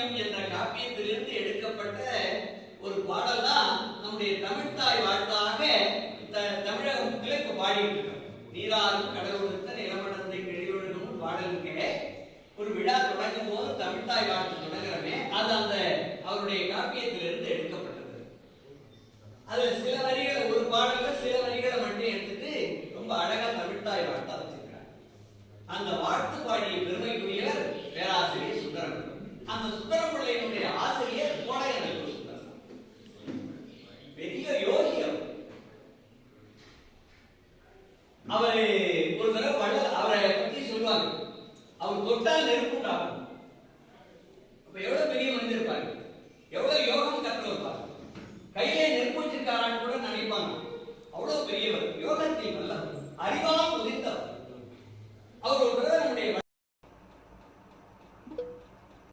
காப்பியம் என்ற காப்பியத்திலிருந்து எடுக்கப்பட்ட ஒரு பாடல் தான் நம்முடைய தமிழ்த்தாய் வாழ்த்தாக தமிழகத்திலே இப்ப பாடிட்டு இருக்கோம். நீராறும் கடவுளுக்கு நிலமடந்தை கிழிவொழுகும் பாடலுக்கு ஒரு விழா தொடங்கும் போது தமிழ்த்தாய் வாழ்த்து தொடங்குறமே அது அந்த அவருடைய காப்பியத்திலிருந்து எடுக்கப்பட்டது. அதுல சில வரிகளை ஒரு பாடல்ல சில வரிகளை மட்டும் எடுத்துட்டு ரொம்ப அழகா தமிழ்த்தாய் வாழ்த்தா வச்சிருக்கிறார். அந்த வாழ்த்து பாடிய பெருமைக்குரியவர் பேராசிரியர் சுந்தரம். அந்த சுந்தரம் பிள்ளையினுடைய ஆசிரியர் கோடையநல்லூர் சுந்தரம், பெரிய யோகி. அவரு ஒரு தடவை அவரை பத்தி சொல்லுவாங்க, அவர் தொட்டால் நெருப்புண்டாகும். அப்ப எவ்வளவு